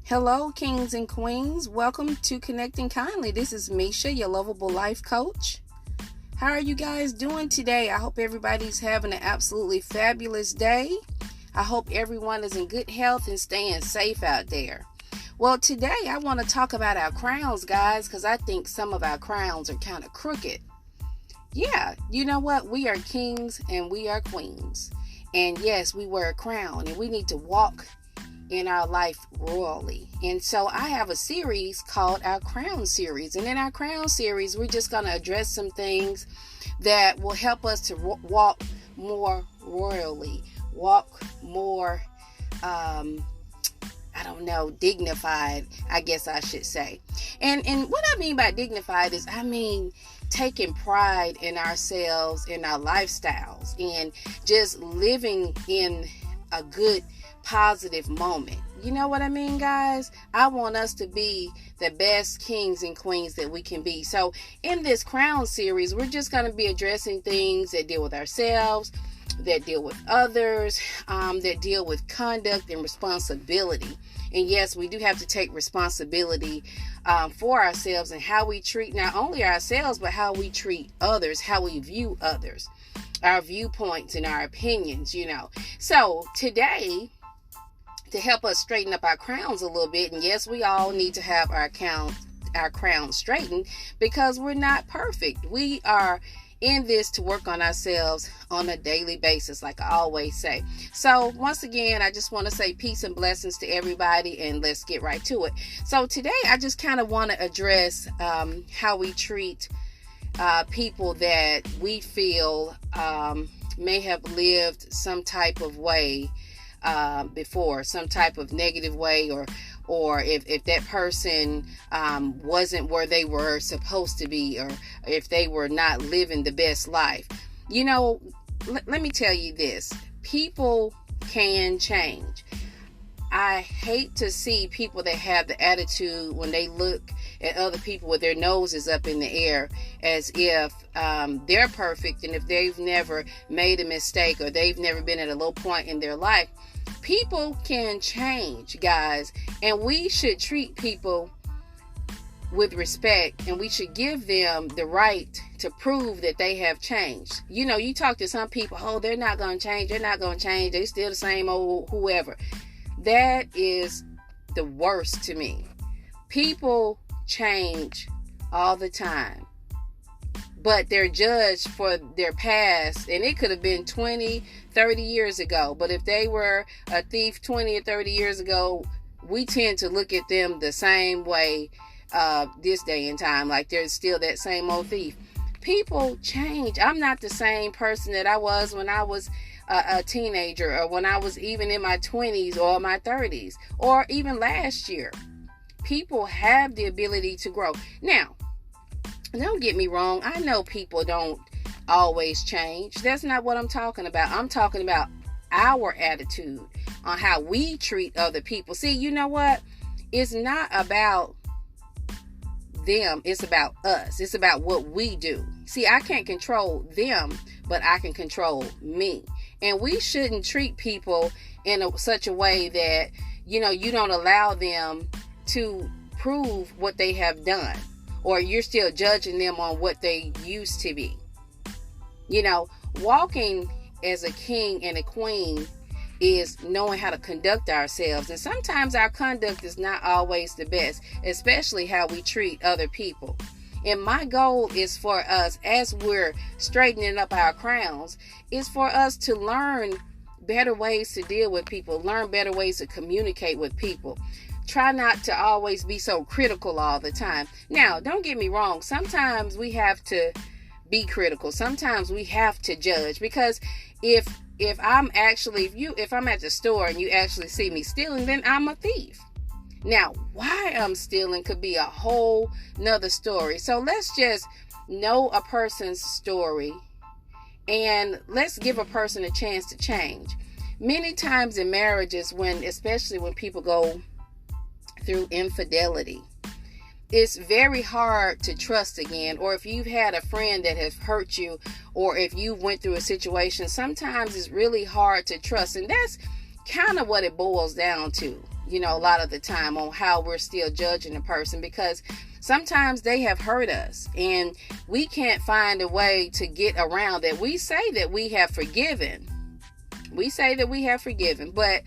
Hello, kings and queens. Welcome to Connecting Kindly. This is Misha, your lovable life coach. How are you guys doing today? I hope everybody's having an absolutely fabulous day. I hope everyone is in good health and staying safe out there. Well, today I want to talk about our crowns, guys, because I think some of our crowns are kind of crooked. Yeah, you know what? We are kings and we are queens. And yes, we wear a crown and we need to walk in our life royally. And so I have a series called our Crown Series. And in our Crown Series, we're just going to address some things that will help us to walk more royally, walk more, dignified, I guess I should say. And what I mean by dignified is, taking pride in ourselves, in our lifestyles, and just living in a good, positive moment. You know what I mean, guys? I want us to be the best kings and queens that we can be. So in this Crown Series, we're just going to be addressing things that deal with ourselves, that deal with others, that deal with conduct and responsibility. And yes, we do have to take responsibility for ourselves and how we treat not only ourselves, but how we treat others, how we view others, our viewpoints and our opinions, So today, to help us straighten up our crowns a little bit, and yes, we all need to have our crown straightened because we're not perfect. We are in this to work on ourselves on a daily basis, like I always say. So once again, I just want to say peace and blessings to everybody, and let's get right to it. So today, I just kind of want to address how we treat people that we feel may have lived some type of way before, some type of negative way, or if that person wasn't where they were supposed to be, or if they were not living the best life. Let me tell you this. People can change. I hate to see people that have the attitude when they look at other people with their noses up in the air as if they're perfect, and if they've never made a mistake or they've never been at a low point in their life. People can change, guys, and we should treat people with respect, and we should give them the right to prove that they have changed. You talk to some people, oh, they're not going to change, they're still the same old whoever. That is the worst to me. People change all the time, but they're judged for their past, and it could have been 20, 30 years ago. But if they were a thief 20 or 30 years ago, we tend to look at them the same way this day and time, like they're still that same old thief. People change. I'm not the same person that I was when I was a teenager, or when I was even in my 20s or my 30s, or even last year. People have the ability to grow. Now, don't get me wrong. I know people don't always change. That's not what I'm talking about. I'm talking about our attitude on how we treat other people. See, you know what? It's not about them. It's about us. It's about what we do. See, I can't control them, but I can control me. And we shouldn't treat people in such a way that, you don't allow them to prove what they have done, or you're still judging them on what they used to be. Walking as a king and a queen is knowing how to conduct ourselves. And sometimes our conduct is not always the best, especially how we treat other people. And my goal is for us, as we're straightening up our crowns, is for us to learn better ways to deal with people, learn better ways to communicate with people. Try not to always be so critical all the time. Now, don't get me wrong. Sometimes we have to be critical. Sometimes we have to judge, because if I'm at the store and you actually see me stealing, then I'm a thief. Now, why I'm stealing could be a whole nother story. So let's just know a person's story, and let's give a person a chance to change. Many times in marriages, especially when people go through infidelity, it's very hard to trust again. Or if you've had a friend that has hurt you, or if you went through a situation, sometimes it's really hard to trust. And that's kind of what it boils down to. a lot of the time on how we're still judging a person, because sometimes they have hurt us and we can't find a way to get around that. We say that we have forgiven. But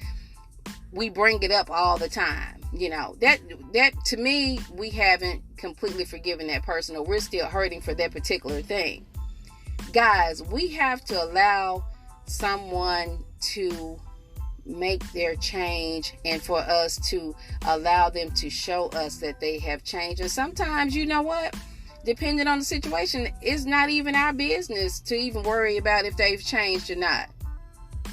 we bring it up all the time. That to me, we haven't completely forgiven that person, or we're still hurting for that particular thing. Guys, we have to allow someone to make their change, and for us to allow them to show us that they have changed. And sometimes, depending on the situation, it's not even our business to even worry about if they've changed or not.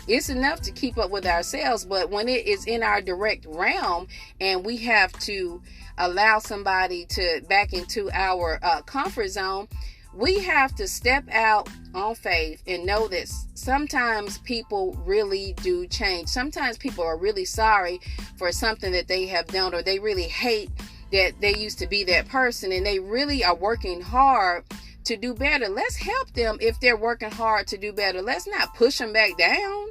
It's enough to keep up with ourselves, but when it is in our direct realm and we have to allow somebody to back into our comfort zone, we have to step out on faith and know that sometimes people really do change. Sometimes people are really sorry for something that they have done, or they really hate that they used to be that person, and they really are working hard to do better. Let's help them if they're working hard to do better. Let's not push them back down.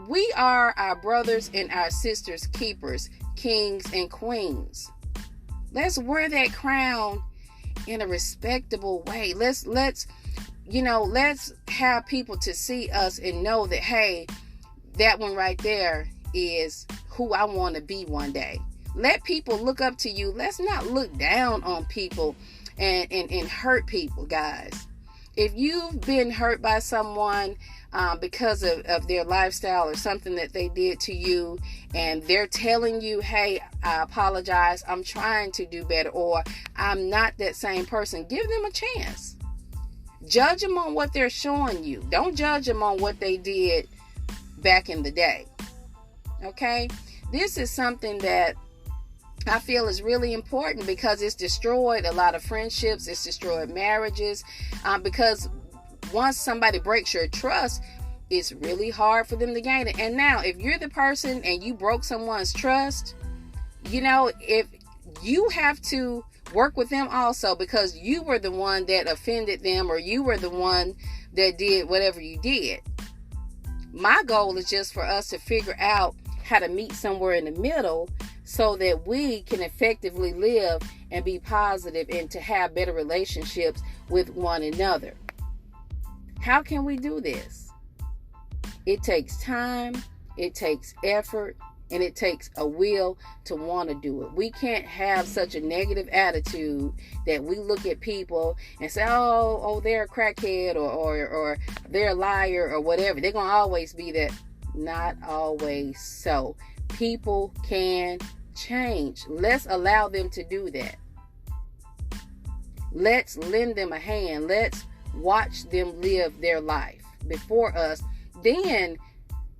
We are our brothers and our sisters' keepers, kings and queens. Let's wear that crown in a respectable way. Let's have people to see us and know that, hey, that one right there is who I want to be one day. Let people look up to you. Let's not look down on people and hurt people, guys. If you've been hurt by someone because of their lifestyle or something that they did to you, and they're telling you, hey, I apologize, I'm trying to do better, or I'm not that same person, give them a chance. Judge them on what they're showing you. Don't judge them on what they did back in the day. Okay? This is something that I feel is really important, because it's destroyed a lot of friendships. It's destroyed marriages. Because once somebody breaks your trust, it's really hard for them to gain it. And now, if you're the person and you broke someone's trust, if you have to work with them also, because you were the one that offended them, or you were the one that did whatever you did. My goal is just for us to figure out how to meet somewhere in the middle, so that we can effectively live and be positive and to have better relationships with one another. How can we do this? It takes time, it takes effort, and it takes a will to want to do it. We can't have such a negative attitude that we look at people and say, oh, they're a crackhead, or they're a liar, or whatever. They're going to always be that. Not always so. People can change. Let's allow them to do that. Let's lend them a hand. Let's watch them live their life before us. Then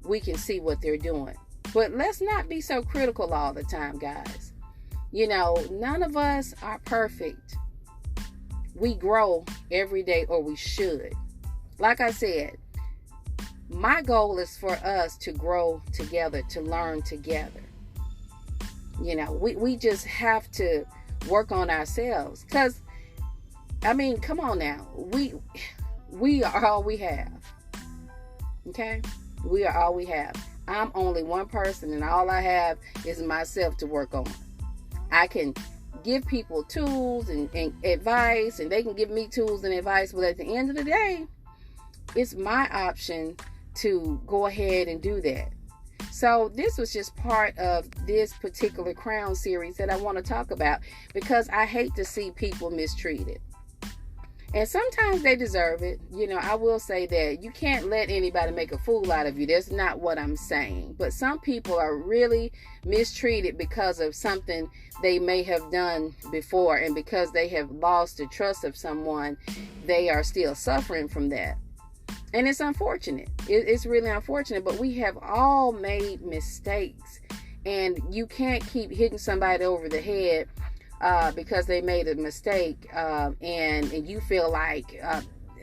we can see what they're doing. But let's not be so critical all the time, guys. None of us are perfect. We grow every day, or we should. Like I said, my goal is for us to grow together, to learn together. We just have to work on ourselves. Because, come on now. We are all we have. Okay? We are all we have. I'm only one person, and all I have is myself to work on. I can give people tools and advice, and they can give me tools and advice, but at the end of the day, it's my option to go ahead and do that. So this was just part of this particular Crown series that I want to talk about, because I hate to see people mistreated. And sometimes they deserve it. I will say that you can't let anybody make a fool out of you. That's not what I'm saying. But some people are really mistreated because of something they may have done before. And because they have lost the trust of someone, they are still suffering from that. And it's unfortunate. It's really unfortunate. But we have all made mistakes. And you can't keep hitting somebody over the head because they made a mistake, and you feel like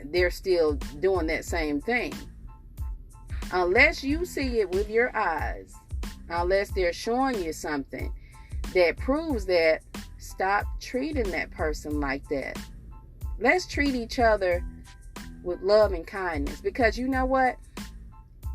they're still doing that same thing. Unless you see it with your eyes, unless they're showing you something that proves that, stop treating that person like that. Let's treat each other with love and kindness, because you know what?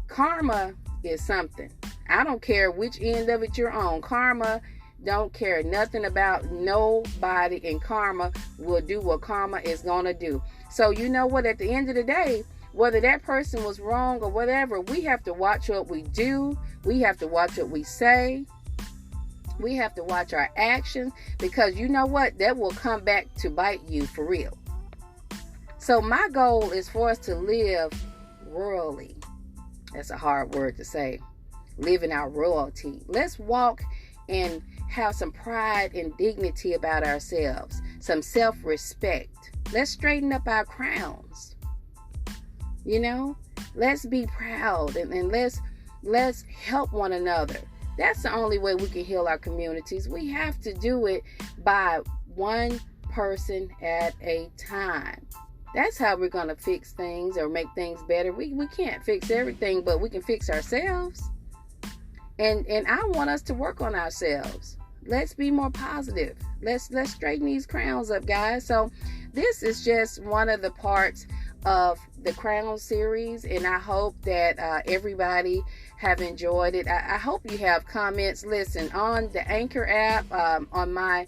Karma is something. I don't care which end of it you're on. Karma don't care nothing about nobody, and karma will do what karma is going to do. So you know what? At the end of the day, whether that person was wrong or whatever, we have to watch what we do. We have to watch what we say. We have to watch our actions, because you know what? That will come back to bite you for real. So my goal is for us to live royally. That's a hard word to say. Living our royalty. Let's walk and have some pride and dignity about ourselves. Some self-respect. Let's straighten up our crowns. You know, let's be proud, and let's help one another. That's the only way we can heal our communities. We have to do it by one person at a time. That's how we're going to fix things or make things better. We can't fix everything, but we can fix ourselves. And I want us to work on ourselves. Let's be more positive. Let's straighten these crowns up, guys. So this is just one of the parts of the Crown series, and I hope that everybody have enjoyed it. I hope you have comments. Listen, on the Anchor app, on my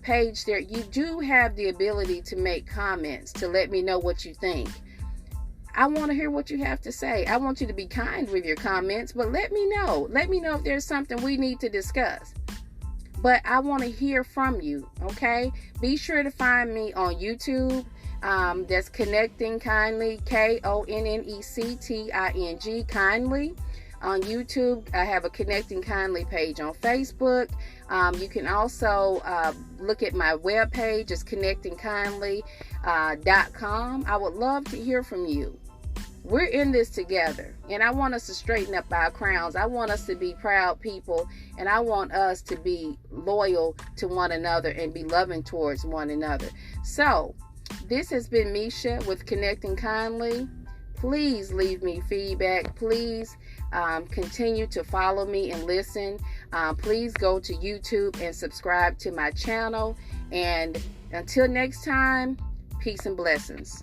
page there, you do have the ability to make comments to let me know what you think. I want to hear what you have to say. I want you to be kind with your comments, but let me know. Let me know if there's something we need to discuss. But I want to hear from you, okay? Be sure to find me on YouTube. That's Connecting Kindly, KONNECTING, Kindly. On YouTube, I have a Connecting Kindly page. On Facebook, you can also look at my webpage. It's connectingkindly.com. I would love to hear from you. We're in this together, and I want us to straighten up our crowns. I want us to be proud people, and I want us to be loyal to one another and be loving towards one another. So, this has been Misha with Connecting Kindly. Please leave me feedback. Please continue to follow me and listen. Please go to YouTube and subscribe to my channel. And until next time, peace and blessings.